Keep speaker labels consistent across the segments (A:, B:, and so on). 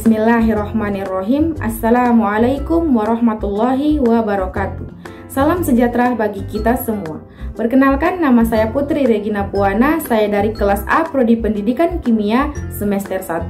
A: Bismillahirrahmanirrahim. Assalamualaikum warahmatullahi wabarakatuh. Salam sejahtera bagi kita semua. Perkenalkan, nama saya Putri Regina Puana. Saya dari kelas A Prodi Pendidikan Kimia semester 1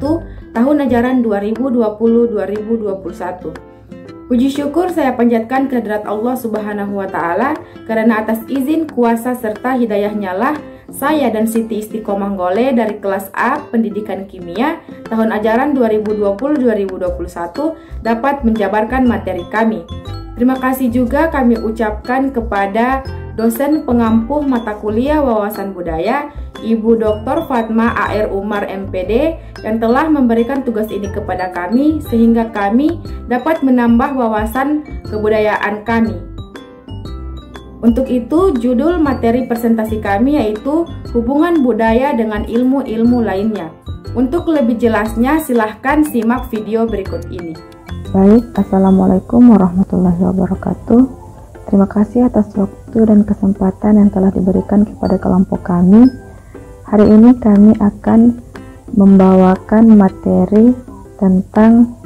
A: tahun ajaran 2020-2021. Puji syukur saya panjatkan kehadirat Allah Subhanahu wa Ta'ala karena atas izin, kuasa serta hidayahnya lah saya dan Siti Istiqomah Gole dari kelas A Pendidikan Kimia tahun ajaran 2020-2021 dapat menjabarkan materi kami. Terima kasih juga kami ucapkan kepada dosen pengampuh mata kuliah wawasan budaya Ibu Dr. Fatma A.R. Umar MPD yang telah memberikan tugas ini kepada kami sehingga kami dapat menambah wawasan kebudayaan kami. Untuk itu, judul materi presentasi kami yaitu hubungan budaya dengan ilmu-ilmu lainnya. Untuk lebih jelasnya, silahkan simak video berikut ini.
B: Baik, Assalamualaikum warahmatullahi wabarakatuh. Terima kasih atas waktu dan kesempatan yang telah diberikan kepada kelompok kami. Hari ini kami akan membawakan materi tentang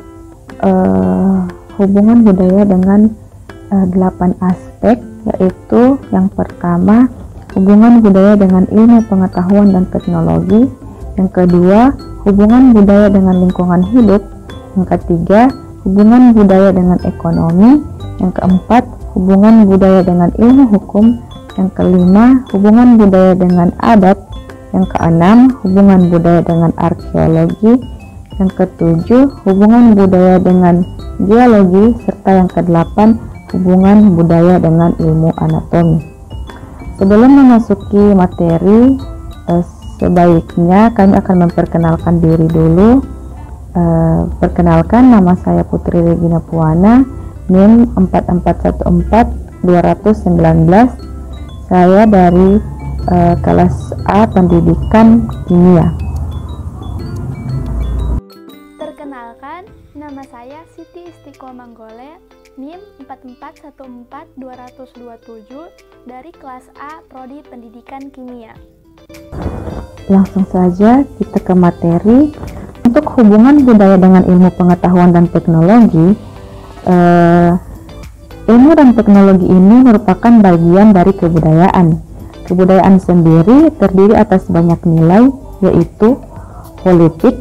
B: hubungan budaya dengan 8 aspek, yaitu yang pertama, hubungan budaya dengan ilmu pengetahuan dan teknologi. Yang kedua, hubungan budaya dengan lingkungan hidup. Yang ketiga, hubungan budaya dengan ekonomi. Yang keempat, hubungan budaya dengan ilmu hukum. Yang kelima, hubungan budaya dengan adat. Yang keenam, hubungan budaya dengan arkeologi. Yang ketujuh, hubungan budaya dengan geologi. Serta yang kedelapan, hubungan budaya dengan ilmu anatomi. Sebelum memasuki materi, sebaiknya kami akan memperkenalkan diri dulu. Perkenalkan, nama saya Putri Regina Puana, NIM 4414-219. Saya dari kelas A Pendidikan Kimia.
C: Perkenalkan, nama saya Siti Istiqomah Gole, NIM 4414-227 dari kelas A Prodi Pendidikan Kimia.
B: Langsung saja kita ke materi. Untuk hubungan budaya dengan ilmu pengetahuan dan teknologi, ilmu dan teknologi ini merupakan bagian dari kebudayaan. Kebudayaan sendiri terdiri atas banyak nilai, yaitu politik,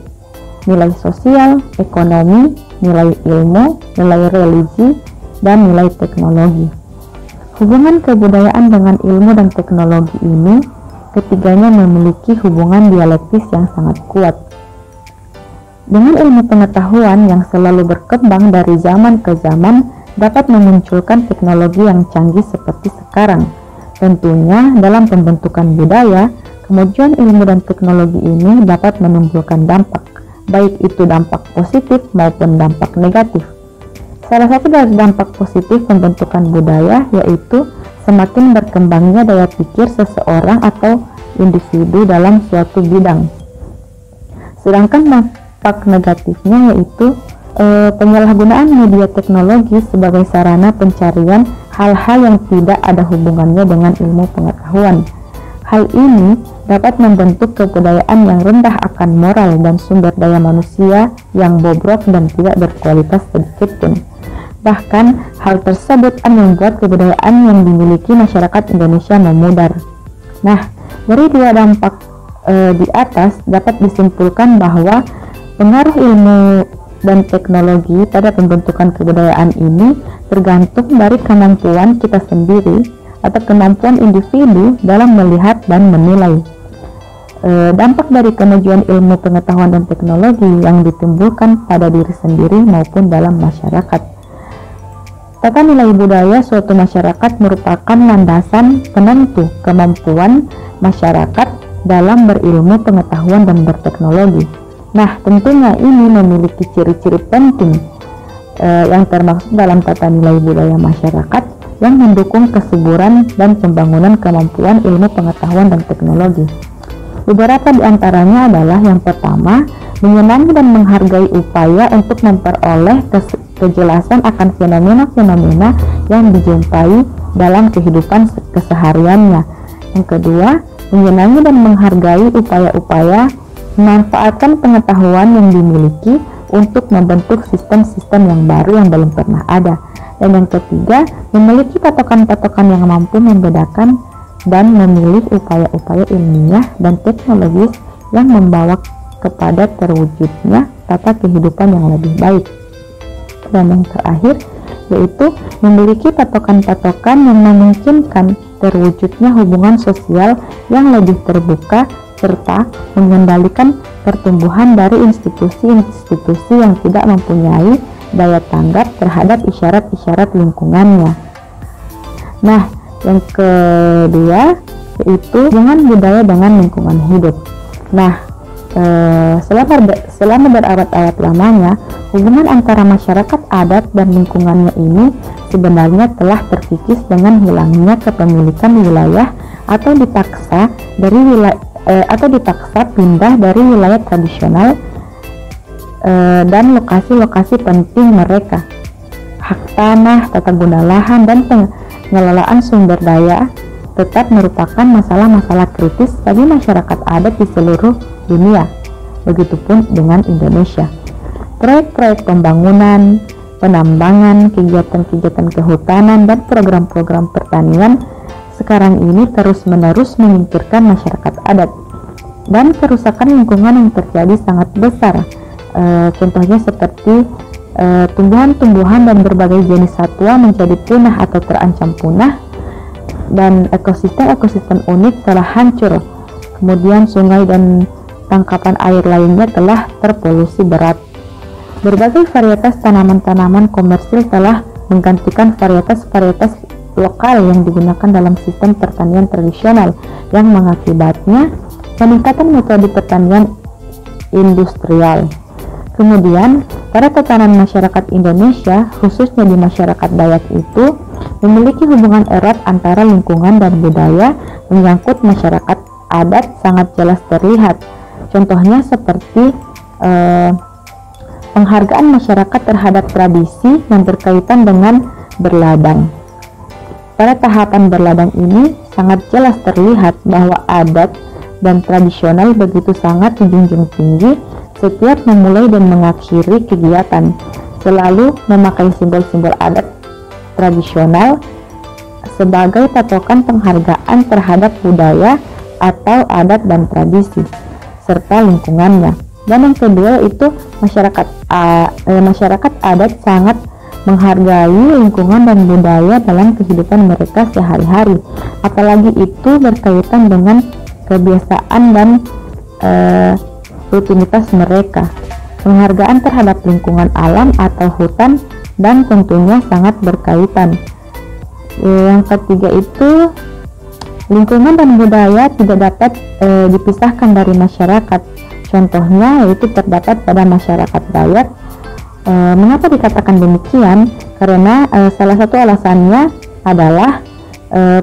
B: nilai sosial, ekonomi, nilai ilmu, nilai religi, dan nilai teknologi. Hubungan kebudayaan dengan ilmu dan teknologi ini, ketiganya memiliki hubungan dialektis yang sangat kuat. Dengan ilmu pengetahuan yang selalu berkembang dari zaman ke zaman, dapat memunculkan teknologi yang canggih seperti sekarang. Tentunya dalam pembentukan budaya, kemajuan ilmu dan teknologi ini dapat menimbulkan dampak, baik itu dampak positif maupun dampak negatif. Salah satu dari dampak positif pembentukan budaya yaitu semakin berkembangnya daya pikir seseorang atau individu dalam suatu bidang. Sedangkan dampak negatifnya yaitu penyalahgunaan media teknologi sebagai sarana pencarian hal-hal yang tidak ada hubungannya dengan ilmu pengetahuan. Hal ini dapat membentuk kebudayaan yang rendah akan moral dan sumber daya manusia yang bobrok dan tidak berkualitas sedikitpun. Bahkan hal tersebut akan membuat kebudayaan yang dimiliki masyarakat Indonesia memudar. Nah, dari dua dampak di atas dapat disimpulkan bahwa pengaruh ilmu dan teknologi pada pembentukan kebudayaan ini tergantung dari kemampuan kita sendiri atau kemampuan individu dalam melihat dan menilai. Dampak dari kemajuan ilmu pengetahuan dan teknologi yang ditimbulkan pada diri sendiri maupun dalam masyarakat. Tata nilai budaya suatu masyarakat merupakan landasan penentu kemampuan masyarakat dalam berilmu pengetahuan dan berteknologi. Nah, tentunya ini memiliki ciri-ciri penting yang termaksud dalam tata nilai budaya masyarakat yang mendukung kesuburan dan pembangunan kemampuan ilmu pengetahuan dan teknologi. Beberapa di antaranya adalah yang pertama, menyenangi dan menghargai upaya untuk memperoleh kejelasan akan fenomena-fenomena yang dijumpai dalam kehidupan kesehariannya. Yang kedua, menyenangi dan menghargai upaya-upaya memanfaatkan pengetahuan yang dimiliki untuk membentuk sistem-sistem yang baru yang belum pernah ada. Dan yang ketiga, memiliki patokan-patokan yang mampu membedakan dan memilih upaya-upaya ilmiah dan teknologis yang membawa kepada terwujudnya tata kehidupan yang lebih baik. Dan yang terakhir, yaitu memiliki patokan-patokan yang memungkinkan terwujudnya hubungan sosial yang lebih terbuka serta mengendalikan pertumbuhan dari institusi-institusi yang tidak mempunyai daya tanggap terhadap isyarat-isyarat lingkungannya. Nah, yang kedua yaitu hubungan budaya dengan lingkungan hidup. Nah, selama berabad-abad lamanya, hubungan antara masyarakat adat dan lingkungannya ini sebenarnya telah terkikis dengan hilangnya kepemilikan wilayah atau dipaksa pindah dari wilayah tradisional dan lokasi-lokasi penting mereka. Hak tanah, tata guna lahan, dan pengelolaan sumber daya tetap merupakan masalah-masalah kritis bagi masyarakat adat di seluruh dunia. Begitupun dengan Indonesia. Proyek-proyek pembangunan, penambangan, kegiatan-kegiatan kehutanan, dan program-program pertanian sekarang ini terus-menerus menyingkirkan masyarakat adat, dan kerusakan lingkungan yang terjadi sangat besar. Contohnya seperti tumbuhan-tumbuhan dan berbagai jenis satwa menjadi punah atau terancam punah, dan ekosistem-ekosistem unik telah hancur. Kemudian sungai dan tangkapan air lainnya telah terpolusi berat. Berbagai varietas tanaman-tanaman komersil telah menggantikan varietas-varietas lokal yang digunakan dalam sistem pertanian tradisional, yang mengakibatnya peningkatan metode pertanian industrial. Kemudian, para tatanan masyarakat Indonesia, khususnya di masyarakat Dayak itu, memiliki hubungan erat antara lingkungan dan budaya menyangkut masyarakat adat sangat jelas terlihat. Contohnya seperti penghargaan masyarakat terhadap tradisi yang berkaitan dengan berladang. Pada tahapan berladang ini sangat jelas terlihat bahwa adat dan tradisional begitu sangat dijunjung tinggi. Setiap memulai dan mengakhiri kegiatan selalu memakai simbol-simbol adat tradisional sebagai patokan penghargaan terhadap budaya atau adat dan tradisi serta lingkungannya. Dan yang kedua itu masyarakat adat sangat menghargai lingkungan dan budaya dalam kehidupan mereka sehari-hari, apalagi itu berkaitan dengan kebiasaan dan rutinitas mereka. Penghargaan terhadap lingkungan alam atau hutan dan tentunya sangat berkaitan. Yang ketiga itu lingkungan dan budaya tidak dapat dipisahkan dari masyarakat. Contohnya yaitu terdapat pada masyarakat Dayak. Mengapa dikatakan demikian? Karena salah satu alasannya adalah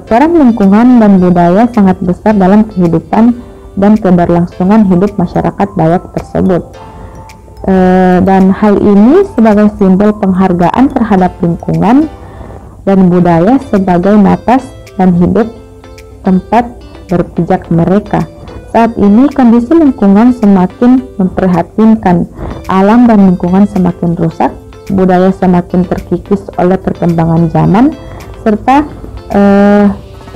B: peran lingkungan dan budaya sangat besar dalam kehidupan dan keberlangsungan hidup masyarakat Dayak tersebut. Dan hal ini sebagai simbol penghargaan terhadap lingkungan dan budaya sebagai napas dan hidup tempat berpijak mereka. Saat ini kondisi lingkungan semakin memprihatinkan, alam dan lingkungan semakin rusak, budaya semakin terkikis oleh perkembangan zaman, serta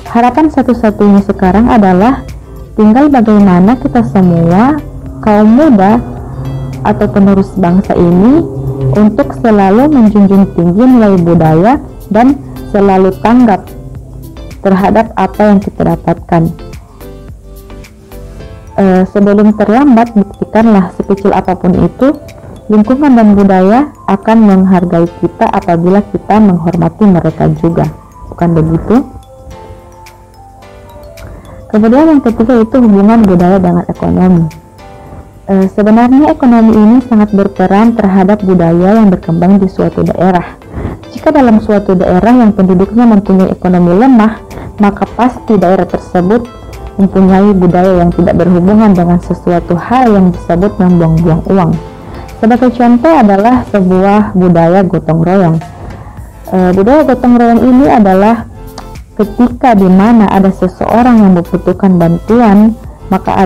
B: harapan satu-satunya sekarang adalah tinggal bagaimana kita semua kaum muda atau penerus bangsa ini untuk selalu menjunjung tinggi nilai budaya dan selalu tanggap terhadap apa yang kita dapatkan. Sebelum terlambat, buktikanlah sekecil apapun itu, lingkungan dan budaya akan menghargai kita apabila kita menghormati mereka juga. Bukan begitu? Kemudian yang ketiga itu hubungan budaya dengan ekonomi. Sebenarnya ekonomi ini sangat berperan terhadap budaya yang berkembang di suatu daerah. Jika dalam suatu daerah yang penduduknya mempunyai ekonomi lemah, maka pasti daerah tersebut mempunyai budaya yang tidak berhubungan dengan sesuatu hal yang disebut membuang-buang uang. Sebagai contoh adalah sebuah budaya gotong royong. Budaya gotong royong ini adalah ketika di mana ada seseorang yang membutuhkan bantuan, maka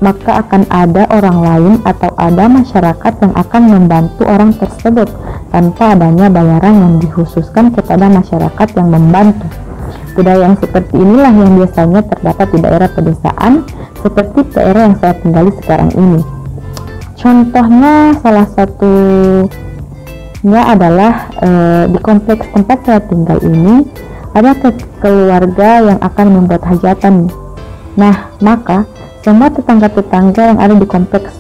B: maka akan ada orang lain atau ada masyarakat yang akan membantu orang tersebut tanpa adanya bayaran yang dikhususkan kepada masyarakat yang membantu. Budaya yang seperti inilah yang biasanya terdapat di daerah pedesaan seperti daerah yang saya tinggali sekarang ini. Contohnya salah satunya adalah di kompleks tempat saya tinggal ini ada keluarga yang akan membuat hajatan. Nah, maka semua tetangga-tetangga yang ada di kompleks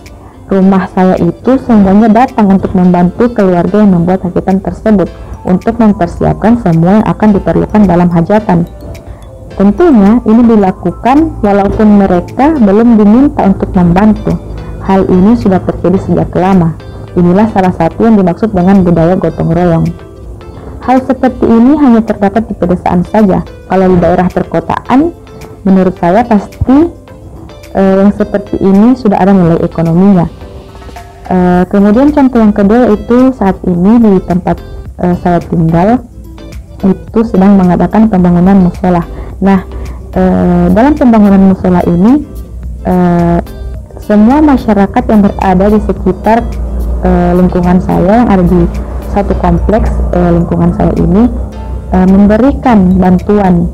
B: rumah saya itu semuanya datang untuk membantu keluarga yang membuat hajatan tersebut untuk mempersiapkan semua yang akan diperlukan dalam hajatan. Tentunya ini dilakukan walaupun mereka belum diminta untuk membantu. Hal ini sudah terjadi sejak lama. Inilah salah satu yang dimaksud dengan budaya gotong royong. Hal seperti ini hanya terdapat di pedesaan saja. Kalau di daerah perkotaan, menurut saya pasti yang seperti ini sudah ada nilai ekonominya. Kemudian contoh yang kedua itu saat ini di tempat saya tinggal itu sedang mengadakan pembangunan musola. Nah, dalam pembangunan musola ini semua masyarakat yang berada di sekitar lingkungan saya yang ada di satu kompleks lingkungan saya ini memberikan bantuan,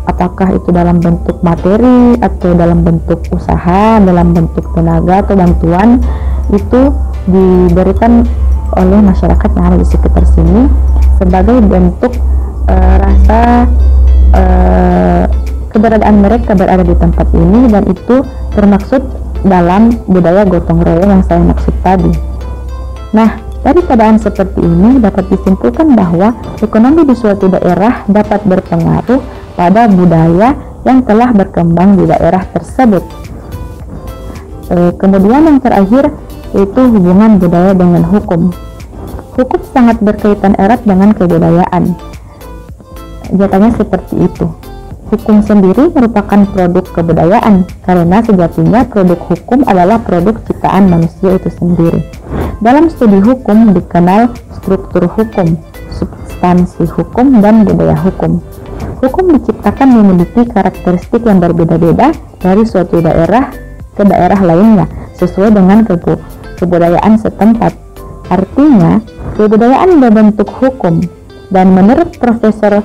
B: apakah itu dalam bentuk materi atau dalam bentuk usaha, dalam bentuk tenaga atau bantuan, itu diberikan oleh masyarakat yang ada di sekitar sini sebagai bentuk rasa keberadaan mereka berada di tempat ini, dan itu termaksud dalam budaya gotong royong yang saya maksud tadi. Nah, dari keadaan seperti ini dapat disimpulkan bahwa ekonomi di suatu daerah dapat berpengaruh pada budaya yang telah berkembang di daerah tersebut. Kemudian yang terakhir yaitu hubungan budaya dengan hukum. Hukum sangat berkaitan erat dengan kebudayaan. Nyatanya seperti itu. Hukum sendiri merupakan produk kebudayaan karena sejatinya produk hukum adalah produk ciptaan manusia itu sendiri. Dalam studi hukum dikenal struktur hukum, substansi hukum, dan budaya hukum. Hukum diciptakan memiliki karakteristik yang berbeda-beda dari suatu daerah ke daerah lainnya sesuai dengan kebudayaan setempat. Artinya, kebudayaan berbentuk hukum, dan menurut Profesor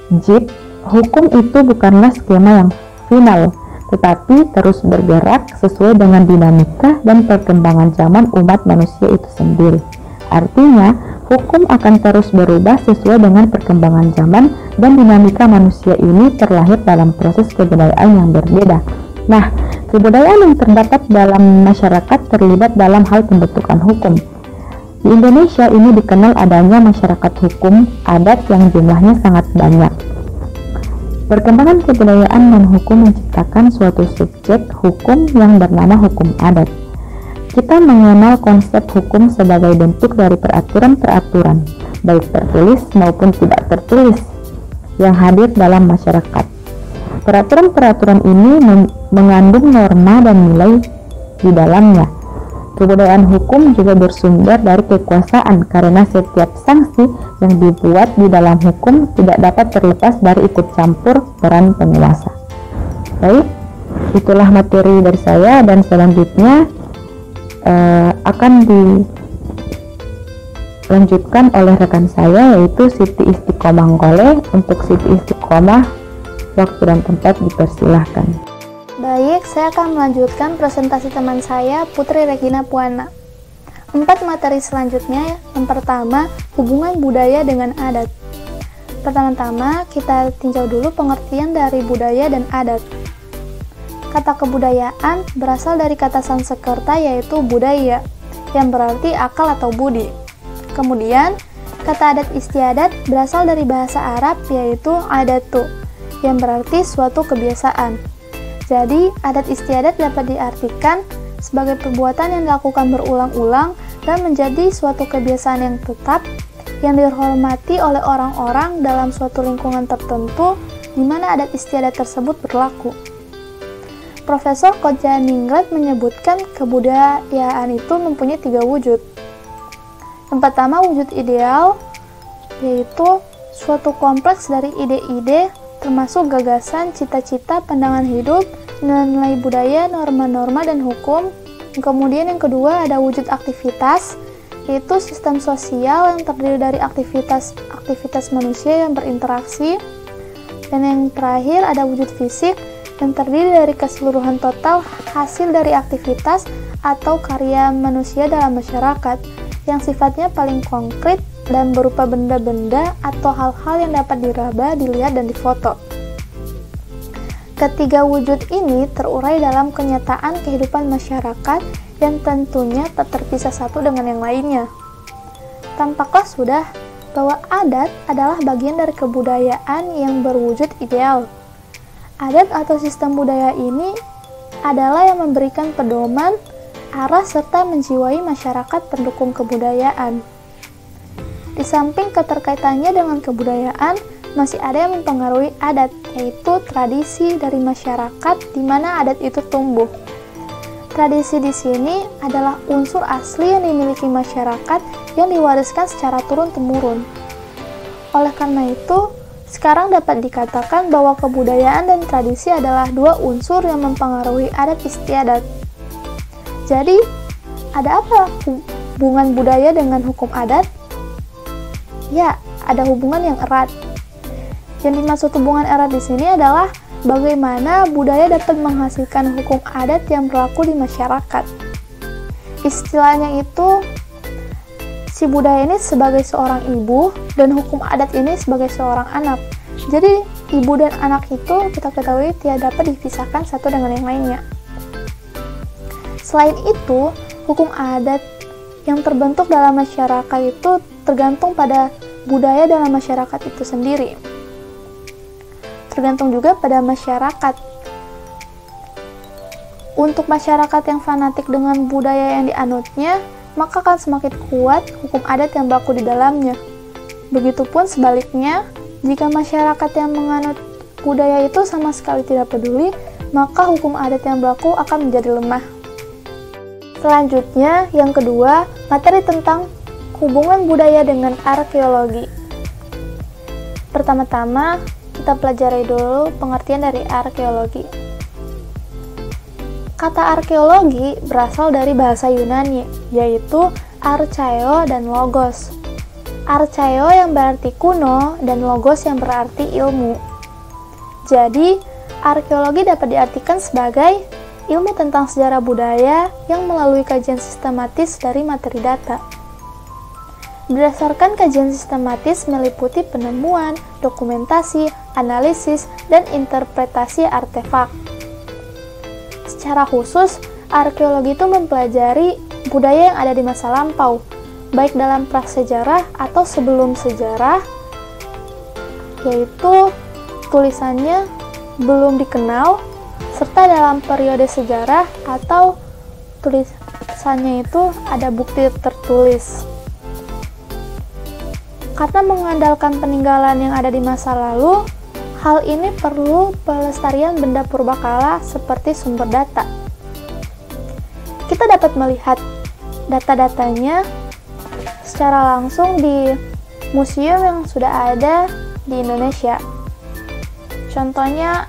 B: Jip, hukum itu bukanlah skema yang final, tetapi terus bergerak sesuai dengan dinamika dan perkembangan zaman umat manusia itu sendiri. Artinya, hukum akan terus berubah sesuai dengan perkembangan zaman dan dinamika manusia ini terlahir dalam proses kebudayaan yang berbeda. Nah, kebudayaan yang terdapat dalam masyarakat terlibat dalam hal pembentukan hukum. Di Indonesia ini dikenal adanya masyarakat hukum adat yang jumlahnya sangat banyak. Perkembangan kebudayaan dan hukum menciptakan suatu subjek hukum yang bernama hukum adat. Kita mengenal konsep hukum sebagai bentuk dari peraturan-peraturan, baik tertulis maupun tidak tertulis, yang hadir dalam masyarakat. Peraturan-peraturan ini mengandung norma dan nilai di dalamnya. Kebudayaan hukum juga bersumber dari kekuasaan karena setiap sanksi yang dibuat di dalam hukum tidak dapat terlepas dari ikut campur peran penguasa. Baik, itulah materi dari saya, dan selanjutnya akan dilanjutkan oleh rekan saya yaitu Siti Istiqomah Ngole. Untuk Siti Istiqomah, waktu dan tempat dipersilahkan.
C: Baik, saya akan melanjutkan presentasi teman saya, Putri Regina Puana. 4 materi selanjutnya, yang pertama, hubungan budaya dengan adat. Pertama-tama, kita tinjau dulu pengertian dari budaya dan adat. Kata kebudayaan berasal dari kata Sanskerta yaitu budaya, yang berarti akal atau budi. Kemudian, kata adat istiadat berasal dari bahasa Arab yaitu adatu, yang berarti suatu kebiasaan. Jadi, adat istiadat dapat diartikan sebagai perbuatan yang dilakukan berulang-ulang dan menjadi suatu kebiasaan yang tetap yang dihormati oleh orang-orang dalam suatu lingkungan tertentu di mana adat istiadat tersebut berlaku. Profesor Koja-Ningrat menyebutkan kebudayaan itu mempunyai 3 wujud. Yang pertama, wujud ideal, yaitu suatu kompleks dari ide-ide termasuk gagasan, cita-cita, pandangan hidup nilai budaya, norma-norma, dan hukum. Kemudian yang kedua ada wujud aktivitas, yaitu sistem sosial yang terdiri dari aktivitas manusia yang berinteraksi. Dan yang terakhir ada wujud fisik yang terdiri dari keseluruhan total hasil dari aktivitas atau karya manusia dalam masyarakat yang sifatnya paling konkret dan berupa benda-benda atau hal-hal yang dapat diraba, dilihat, dan difoto. Ketiga wujud ini terurai dalam kenyataan kehidupan masyarakat yang tentunya tak terpisah satu dengan yang lainnya. Tampaklah sudah bahwa adat adalah bagian dari kebudayaan yang berwujud ideal. Adat atau sistem budaya ini adalah yang memberikan pedoman, arah, serta menjiwai masyarakat pendukung kebudayaan. Di samping keterkaitannya dengan kebudayaan, masih ada yang mempengaruhi adat, yaitu tradisi dari masyarakat di mana adat itu tumbuh. Tradisi di sini adalah unsur asli yang dimiliki masyarakat yang diwariskan secara turun-temurun. Oleh karena itu, sekarang dapat dikatakan bahwa kebudayaan dan tradisi adalah dua unsur yang mempengaruhi adat istiadat. Jadi, ada apa hubungan budaya dengan hukum adat? Ya, ada hubungan yang erat. Yang dimaksud hubungan erat di sini adalah bagaimana budaya dapat menghasilkan hukum adat yang berlaku di masyarakat. Istilahnya itu, si budaya ini sebagai seorang ibu dan hukum adat ini sebagai seorang anak. Jadi, ibu dan anak itu kita ketahui tidak dapat dipisahkan satu dengan yang lainnya. Selain itu, hukum adat yang terbentuk dalam masyarakat itu tergantung pada budaya dalam masyarakat itu sendiri. Tergantung juga pada masyarakat. Untuk masyarakat yang fanatik dengan budaya yang dianutnya, maka akan semakin kuat hukum adat yang berlaku di dalamnya. Begitupun sebaliknya, jika masyarakat yang menganut budaya itu sama sekali tidak peduli, maka hukum adat yang berlaku akan menjadi lemah. Selanjutnya, yang kedua, materi tentang hubungan budaya dengan arkeologi. Pertama-tama, kita pelajari dulu pengertian dari arkeologi. Kata arkeologi berasal dari bahasa Yunani, yaitu archaeo dan logos. Archaeo yang berarti kuno dan logos yang berarti ilmu. Jadi, arkeologi dapat diartikan sebagai ilmu tentang sejarah budaya yang melalui kajian sistematis dari materi data. Berdasarkan kajian sistematis meliputi penemuan, dokumentasi, analisis, dan interpretasi artefak. Secara khusus, arkeologi itu mempelajari budaya yang ada di masa lampau, baik dalam prasejarah atau sebelum sejarah, yaitu tulisannya belum dikenal, serta dalam periode sejarah atau tulisannya itu ada bukti tertulis. Karena mengandalkan peninggalan yang ada di masa lalu, hal ini perlu pelestarian benda purbakala seperti sumber data. Kita dapat melihat data-datanya secara langsung di museum yang sudah ada di Indonesia. Contohnya,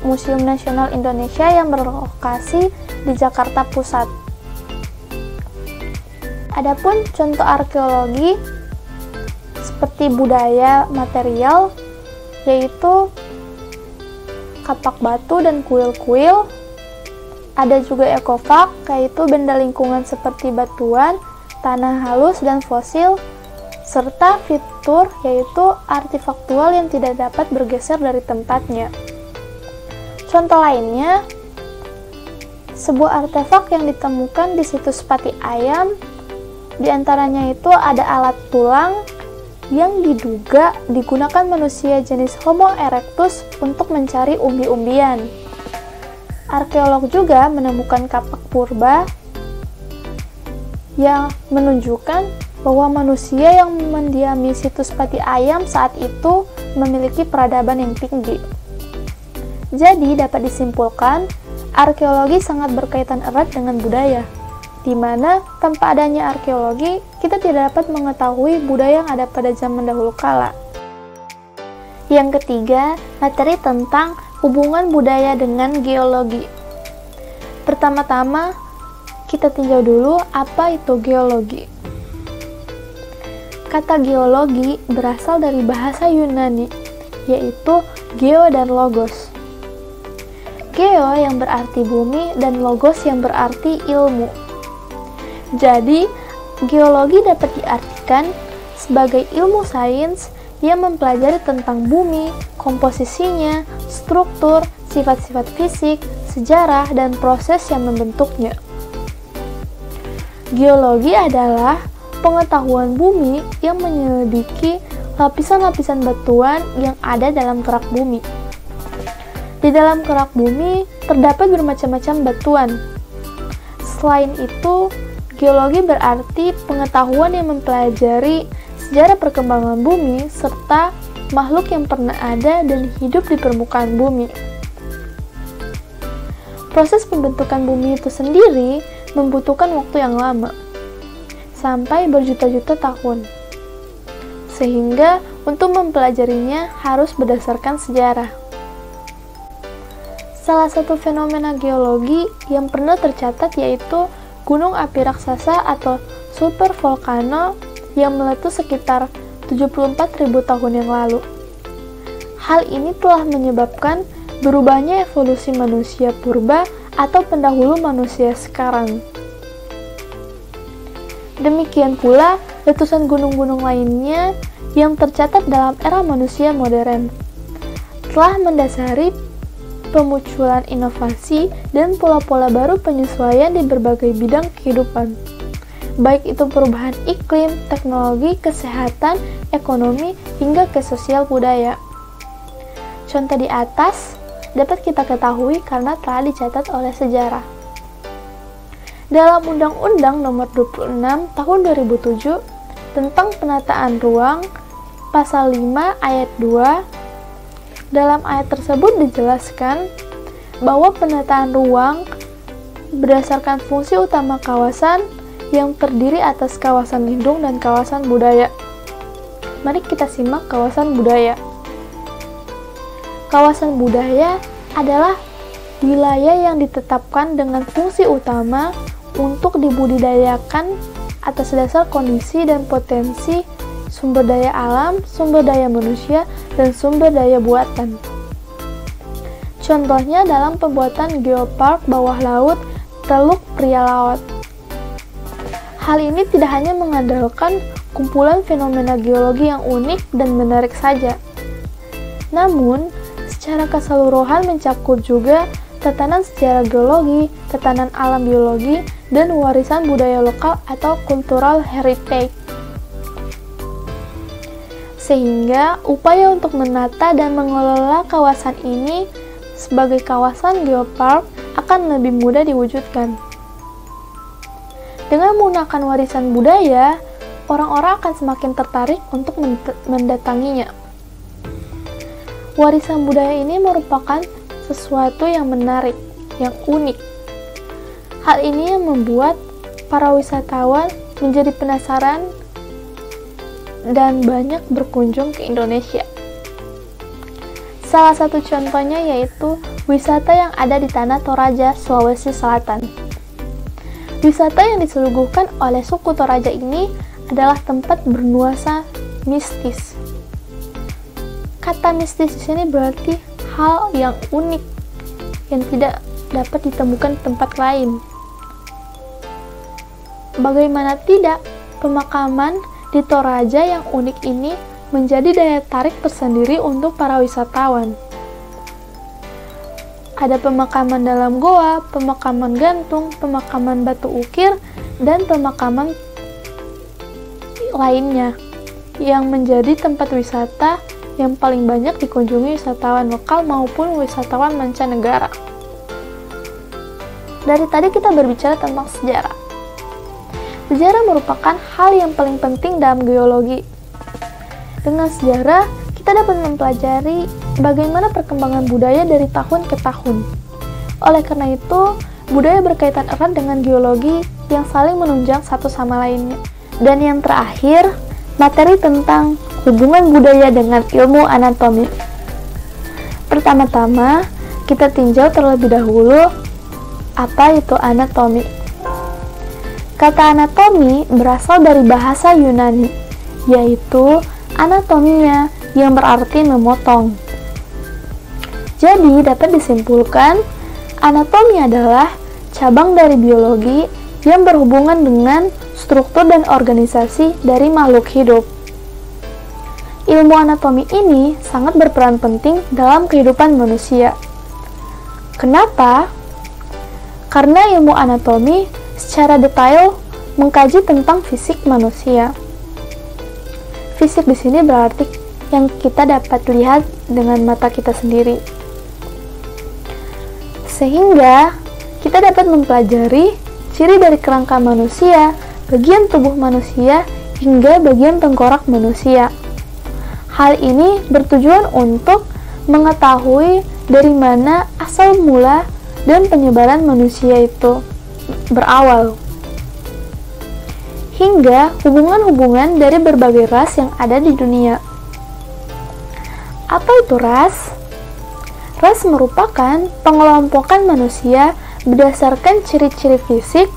C: Museum Nasional Indonesia yang berlokasi di Jakarta Pusat. Adapun contoh arkeologi seperti budaya material, yaitu kapak batu dan kuil-kuil. Ada juga ekofak, yaitu benda lingkungan seperti batuan, tanah halus, dan fosil, serta fitur, yaitu artifaktual yang tidak dapat bergeser dari tempatnya. Contoh lainnya, sebuah artefak yang ditemukan di situs Pati Ayam, diantaranya itu ada alat tulang yang diduga digunakan manusia jenis Homo erectus untuk mencari umbi-umbian. Arkeolog juga menemukan kapak purba yang menunjukkan bahwa manusia yang mendiami situs Pati Ayam saat itu memiliki peradaban yang tinggi. Jadi dapat disimpulkan, arkeologi sangat berkaitan erat dengan budaya, di mana tanpa adanya arkeologi, kita tidak dapat mengetahui budaya yang ada pada zaman dahulu kala. Yang ketiga, materi tentang hubungan budaya dengan geologi. Pertama-tama, kita tinjau dulu apa itu geologi. Kata geologi berasal dari bahasa Yunani, yaitu geo dan logos. Geo yang berarti bumi dan logos yang berarti ilmu. Jadi, geologi dapat diartikan sebagai ilmu sains yang mempelajari tentang bumi, komposisinya, struktur, sifat-sifat fisik, sejarah, dan proses yang membentuknya. Geologi adalah pengetahuan bumi yang menyelidiki lapisan-lapisan batuan yang ada dalam kerak bumi. Di dalam kerak bumi terdapat bermacam-macam batuan. Selain itu, geologi berarti pengetahuan yang mempelajari sejarah perkembangan bumi serta makhluk yang pernah ada dan hidup di permukaan bumi. Proses pembentukan bumi itu sendiri membutuhkan waktu yang lama, sampai berjuta-juta tahun. Sehingga untuk mempelajarinya harus berdasarkan sejarah. Salah satu fenomena geologi yang pernah tercatat yaitu gunung api raksasa atau supervolcano yang meletus sekitar 74.000 tahun yang lalu. Hal ini telah menyebabkan berubahnya evolusi manusia purba atau pendahulu manusia sekarang. Demikian pula letusan gunung-gunung lainnya yang tercatat dalam era manusia modern telah mendasari pemunculan inovasi dan pola-pola baru penyesuaian di berbagai bidang kehidupan, baik itu perubahan iklim, teknologi, kesehatan, ekonomi, hingga ke sosial budaya. Contoh di atas dapat kita ketahui karena telah dicatat oleh sejarah. Dalam Undang-Undang Nomor 26 Tahun 2007 tentang penataan ruang, Pasal 5 Ayat 2, dalam ayat tersebut dijelaskan bahwa penataan ruang berdasarkan fungsi utama kawasan yang terdiri atas kawasan lindung dan kawasan budaya. Mari kita simak kawasan budaya. Kawasan budaya adalah wilayah yang ditetapkan dengan fungsi utama untuk dibudidayakan atas dasar kondisi dan potensi sumber daya alam, sumber daya manusia, dan sumber daya buatan. Contohnya dalam pembuatan geopark bawah laut Teluk Prialaut. Hal ini tidak hanya mengandalkan kumpulan fenomena geologi yang unik dan menarik saja, namun secara keseluruhan mencakup juga tatanan sejarah geologi, tatanan alam biologi, dan warisan budaya lokal atau cultural heritage. Sehingga upaya untuk menata dan mengelola kawasan ini sebagai kawasan geopark akan lebih mudah diwujudkan. Dengan menggunakan warisan budaya, orang-orang akan semakin tertarik untuk mendatanginya. Warisan budaya ini merupakan sesuatu yang menarik, yang unik. Hal ini yang membuat para wisatawan menjadi penasaran dan banyak berkunjung ke Indonesia. Salah satu contohnya yaitu wisata yang ada di Tanah Toraja, Sulawesi Selatan. Wisata yang disuguhkan oleh suku Toraja ini adalah tempat bernuansa mistis. Kata mistis di sini berarti hal yang unik yang tidak dapat ditemukan di tempat lain. Bagaimana tidak, pemakaman di Toraja yang unik ini menjadi daya tarik tersendiri untuk para wisatawan. Ada pemakaman dalam goa, pemakaman gantung, pemakaman batu ukir, dan pemakaman lainnya yang menjadi tempat wisata yang paling banyak dikunjungi wisatawan lokal maupun wisatawan mancanegara. Dari tadi kita berbicara tentang sejarah. Sejarah merupakan hal yang paling penting dalam geologi. Dengan sejarah, kita dapat mempelajari bagaimana perkembangan budaya dari tahun ke tahun. Oleh karena itu, budaya berkaitan erat dengan geologi yang saling menunjang satu sama lainnya. Dan yang terakhir, materi tentang hubungan budaya dengan ilmu anatomi. Pertama-tama, kita tinjau terlebih dahulu apa itu anatomi. Kata anatomi berasal dari bahasa Yunani, yaitu anatomia yang berarti memotong. Jadi, dapat disimpulkan, anatomi adalah cabang dari biologi yang berhubungan dengan struktur dan organisasi dari makhluk hidup. Ilmu anatomi ini sangat berperan penting dalam kehidupan manusia. Kenapa? Karena ilmu anatomi secara detail mengkaji tentang fisik manusia. Fisik di sini berarti yang kita dapat lihat dengan mata kita sendiri. Sehingga kita dapat mempelajari ciri dari kerangka manusia, bagian tubuh manusia, hingga bagian tengkorak manusia. Hal ini bertujuan untuk mengetahui dari mana asal mula dan penyebaran manusia itu berawal, hingga hubungan-hubungan dari berbagai ras yang ada di dunia. Apa itu ras? Ras merupakan pengelompokan manusia berdasarkan ciri-ciri fisik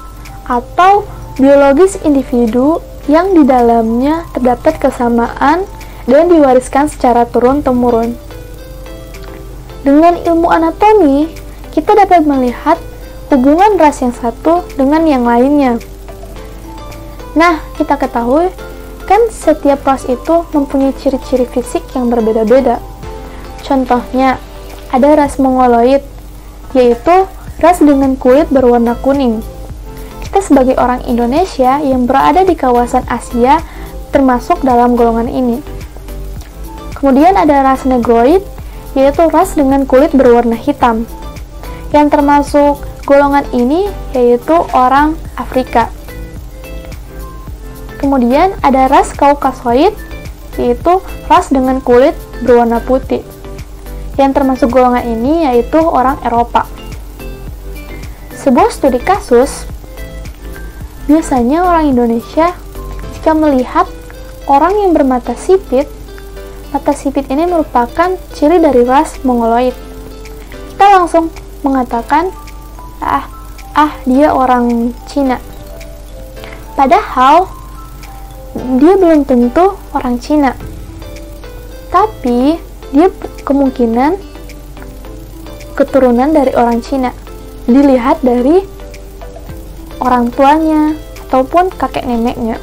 C: atau biologis individu yang di dalamnya terdapat kesamaan dan diwariskan secara turun-temurun. Dengan ilmu anatomi, kita dapat melihat hubungan ras yang satu dengan yang lainnya. Nah, kita ketahui kan setiap ras itu mempunyai ciri-ciri fisik yang berbeda-beda. Contohnya, ada ras Mongoloid, yaitu ras dengan kulit berwarna kuning. Kita sebagai orang Indonesia yang berada di kawasan Asia termasuk dalam golongan ini. Kemudian ada ras Negroid, yaitu ras dengan kulit berwarna hitam. Yang termasuk golongan ini yaitu orang Afrika. Kemudian ada ras Kaukasoid, yaitu ras dengan kulit berwarna putih. Yang termasuk golongan ini yaitu orang Eropa. Sebuah studi kasus, biasanya orang Indonesia jika melihat orang yang bermata sipit, mata sipit ini merupakan ciri dari ras Mongoloid. Kita langsung mengatakan, dia orang Cina. Padahal, dia belum tentu orang Cina. Tapi, dia kemungkinan keturunan dari orang Cina. Dilihat dari orang tuanya ataupun kakek neneknya.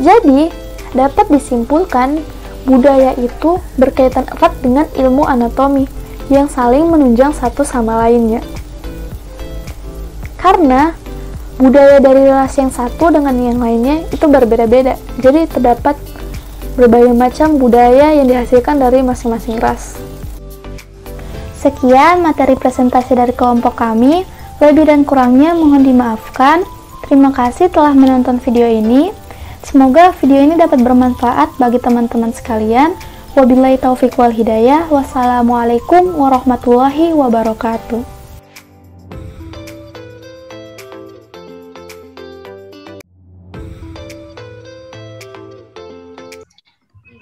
C: Jadi, dapat disimpulkan budaya itu berkaitan erat dengan ilmu anatomi yang saling menunjang satu sama lainnya. Karena budaya dari ras yang satu dengan yang lainnya itu berbeda-beda. Jadi terdapat berbagai macam budaya yang dihasilkan dari masing-masing ras. Sekian materi presentasi dari kelompok kami. Lebih dan kurangnya mohon dimaafkan. Terima kasih telah menonton video ini. Semoga video ini dapat bermanfaat bagi teman-teman sekalian. Wabillahi taufiq wal hidayah. Wassalamualaikum warahmatullahi wabarakatuh.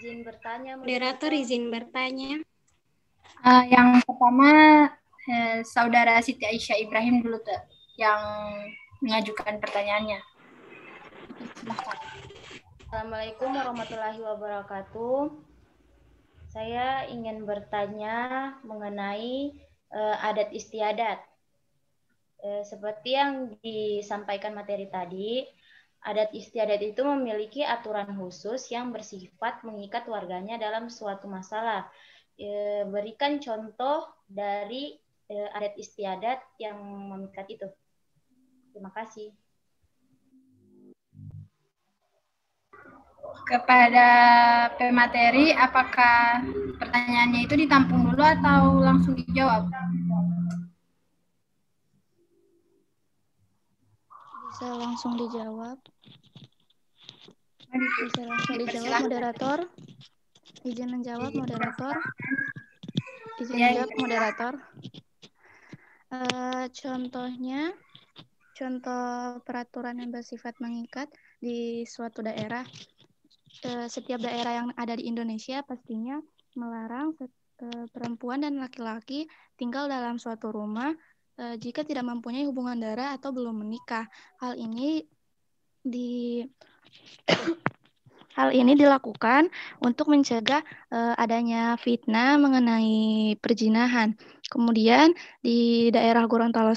D: Izin bertanya, moderator izin bertanya.
E: Yang pertama, Saudara Siti Aisyah Ibrahim dulu tuh yang mengajukan pertanyaannya. Silahkan.
D: Assalamualaikum warahmatullahi wabarakatuh. Saya ingin bertanya mengenai adat istiadat. Seperti yang disampaikan materi tadi, adat istiadat itu memiliki aturan khusus yang bersifat mengikat warganya dalam suatu masalah. Berikan contoh dari adat istiadat yang memikat itu. Terima kasih.
E: Kepada pemateri, apakah pertanyaannya itu ditampung dulu atau langsung dijawab?
C: Bisa langsung dijawab. Bisa langsung dijawab, moderator. Izin menjawab, moderator. Izin menjawab, moderator. Contohnya, contoh peraturan yang bersifat mengikat di suatu daerah. Setiap daerah yang ada di Indonesia pastinya melarang perempuan dan laki-laki tinggal dalam suatu rumah jika tidak mempunyai hubungan darah atau belum menikah. Hal ini dilakukan untuk mencegah adanya fitnah mengenai perzinahan. Kemudian di daerah Gorontalo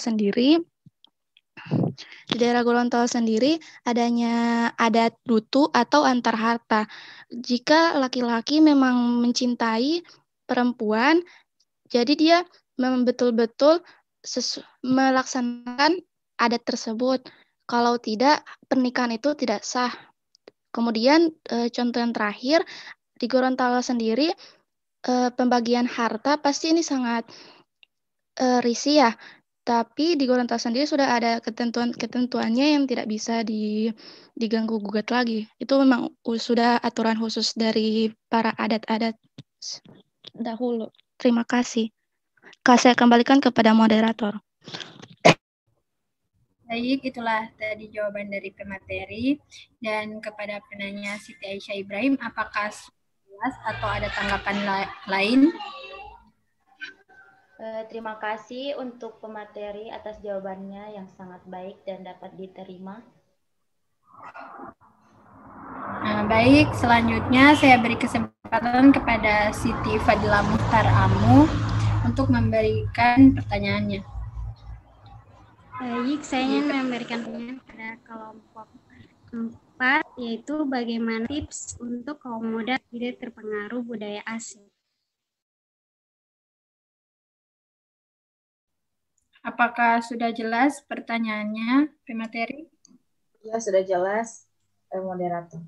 C: sendiri adanya adat dutu atau antar harta. Jika laki-laki memang mencintai perempuan, jadi dia memang betul-betul melaksanakan adat tersebut. Kalau tidak, pernikahan itu tidak sah. Kemudian contoh yang terakhir, di Gorontalo sendiri pembagian harta pasti ini sangat risih ya. Tapi di Gorontalo sendiri sudah ada ketentuannya yang tidak bisa diganggu gugat lagi. Itu memang sudah aturan khusus dari para adat-adat dahulu. Terima kasih. Saya kembalikan kepada moderator.
E: Baik, itulah tadi jawaban dari pemateri. Dan kepada penanya Siti Aisyah Ibrahim, apakah jelas atau ada tanggapan lain?
D: Terima kasih untuk pemateri atas jawabannya yang sangat baik dan dapat diterima.
E: Baik, selanjutnya saya beri kesempatan kepada Siti Fadila Muhtar Amu untuk memberikan pertanyaannya.
F: Baik, saya ingin memberikan pertanyaan pada kelompok 4, yaitu bagaimana tips untuk kaum muda tidak terpengaruh budaya asing.
E: Apakah sudah jelas pertanyaannya, pemateri?
A: Ya, sudah jelas, moderator.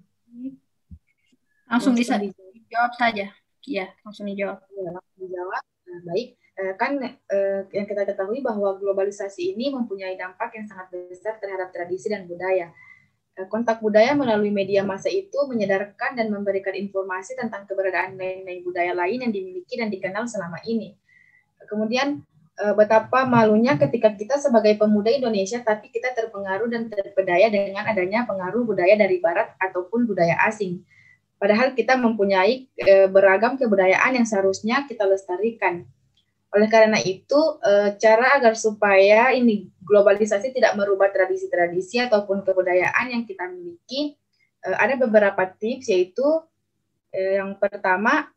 E: Langsung dijawab saja. Iya, langsung dijawab.
A: Ya, langsung dijawab. Nah, baik. Kan yang kita ketahui bahwa globalisasi ini mempunyai dampak yang sangat besar terhadap tradisi dan budaya. Kontak budaya melalui media massa itu menyadarkan dan memberikan informasi tentang keberadaan nilai budaya lain yang dimiliki dan dikenal selama ini. Kemudian betapa malunya ketika kita sebagai pemuda Indonesia tapi kita terpengaruh dan terpedaya dengan adanya pengaruh budaya dari barat ataupun budaya asing. Padahal kita mempunyai beragam kebudayaan yang seharusnya kita lestarikan. Oleh karena itu, cara agar supaya ini globalisasi tidak merubah tradisi-tradisi ataupun kebudayaan yang kita miliki, ada beberapa tips, yaitu yang pertama,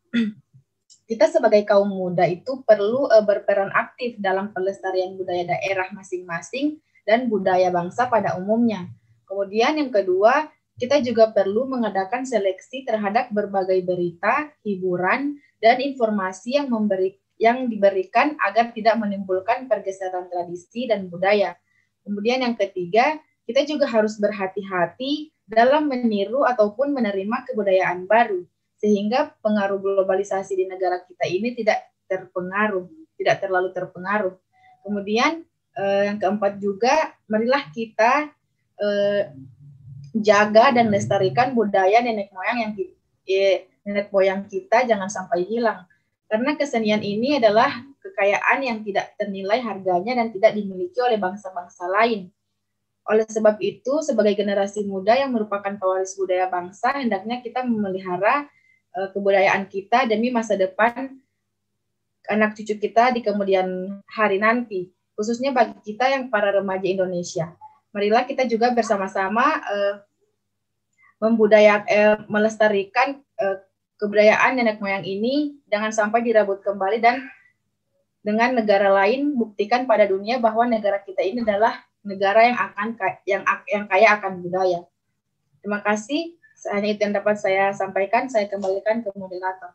A: kita sebagai kaum muda itu perlu berperan aktif dalam pelestarian budaya daerah masing-masing dan budaya bangsa pada umumnya. Kemudian yang kedua, kita juga perlu mengadakan seleksi terhadap berbagai berita, hiburan, dan informasi yang diberikan agar tidak menimbulkan pergeseran tradisi dan budaya. Kemudian yang ketiga, kita juga harus berhati-hati dalam meniru ataupun menerima kebudayaan baru, sehingga pengaruh globalisasi di negara kita ini tidak terlalu terpengaruh. Kemudian yang keempat juga, marilah kita jaga dan lestarikan budaya nenek moyang kita jangan sampai hilang. Karena kesenian ini adalah kekayaan yang tidak ternilai harganya dan tidak dimiliki oleh bangsa-bangsa lain. Oleh sebab itu, sebagai generasi muda yang merupakan pewaris budaya bangsa, hendaknya kita memelihara kebudayaan kita demi masa depan anak cucu kita di kemudian hari nanti, khususnya bagi kita yang para remaja Indonesia. Marilah kita juga bersama-sama melestarikan kebudayaan nenek moyang ini, jangan sampai dirabut kembali dan dengan negara lain buktikan pada dunia bahwa negara kita ini adalah negara yang kaya akan budaya. Terima kasih. Hanya itu yang dapat saya sampaikan. Saya kembalikan ke moderator.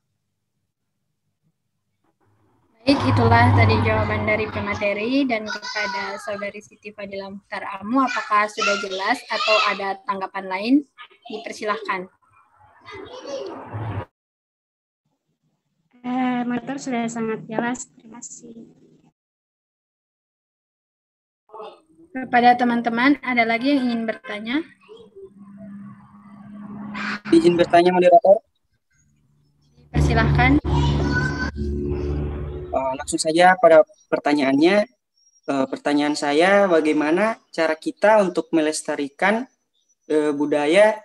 E: Baik, itulah tadi jawaban dari pemateri. Dan kepada Saudari Siti Fadila Muhtar Amu, apakah sudah jelas atau ada tanggapan lain? Dipersilahkan.
F: Moderator sudah sangat jelas. Terima kasih.
E: Kepada teman-teman, ada lagi yang ingin bertanya?
G: Izin bertanya, moderator.
E: Persilahkan.
G: Langsung saja pada pertanyaannya. Pertanyaan saya, bagaimana cara kita untuk melestarikan budaya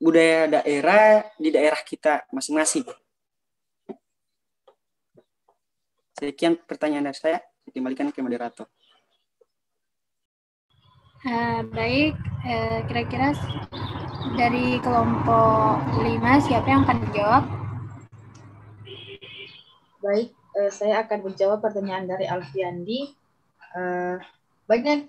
G: daerah di daerah kita masing-masing? Sekian pertanyaan dari saya. Dikembalikan ke moderator.
E: Baik, kira-kira dari kelompok 5 siapa yang akan menjawab?
A: Baik, saya akan menjawab pertanyaan dari Alfiandi. Banyak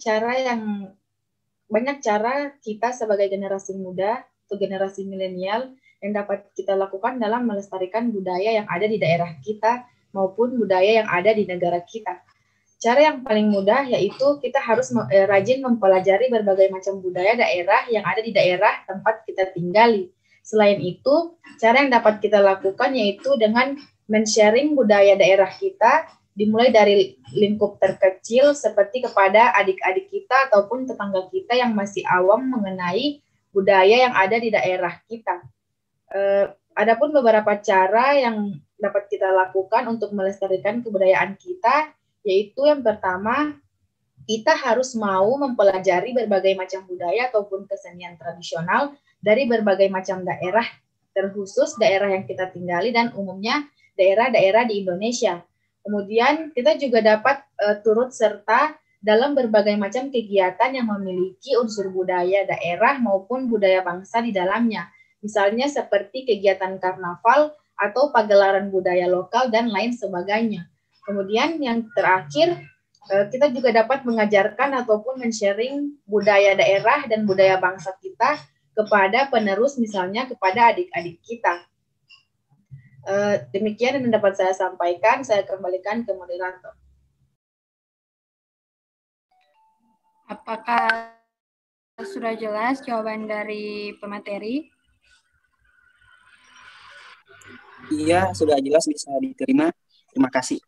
A: cara kita sebagai generasi muda atau generasi milenial yang dapat kita lakukan dalam melestarikan budaya yang ada di daerah kita maupun budaya yang ada di negara kita. Cara yang paling mudah yaitu kita harus rajin mempelajari berbagai macam budaya daerah yang ada di daerah tempat kita tinggali. Selain itu, cara yang dapat kita lakukan yaitu dengan men-sharing budaya daerah kita, dimulai dari lingkup terkecil seperti kepada adik-adik kita ataupun tetangga kita yang masih awam mengenai budaya yang ada di daerah kita. Adapun beberapa cara yang dapat kita lakukan untuk melestarikan kebudayaan kita, yaitu yang pertama, kita harus mau mempelajari berbagai macam budaya ataupun kesenian tradisional dari berbagai macam daerah, terkhusus daerah yang kita tinggali dan umumnya daerah-daerah di Indonesia. Kemudian kita juga dapat turut serta dalam berbagai macam kegiatan yang memiliki unsur budaya daerah maupun budaya bangsa di dalamnya. Misalnya seperti kegiatan karnaval atau pagelaran budaya lokal dan lain sebagainya. Kemudian yang terakhir, kita juga dapat mengajarkan ataupun men-sharing budaya daerah dan budaya bangsa kita kepada penerus, misalnya kepada adik-adik kita. Demikian yang dapat saya sampaikan, saya kembalikan ke moderator.
E: Apakah sudah jelas jawaban dari pemateri?
G: Iya, sudah jelas, bisa diterima. Terima kasih.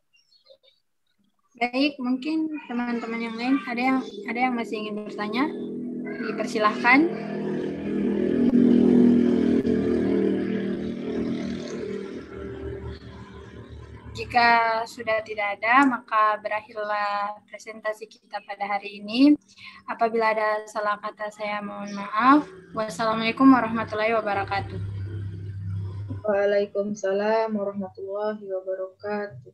E: Baik, mungkin teman-teman yang lain ada yang masih ingin bertanya, dipersilahkan. Jika sudah tidak ada, maka berakhirlah presentasi kita pada hari ini. Apabila ada salah kata, saya mohon maaf. Wassalamualaikum warahmatullahi wabarakatuh.
A: Waalaikumsalam warahmatullahi wabarakatuh.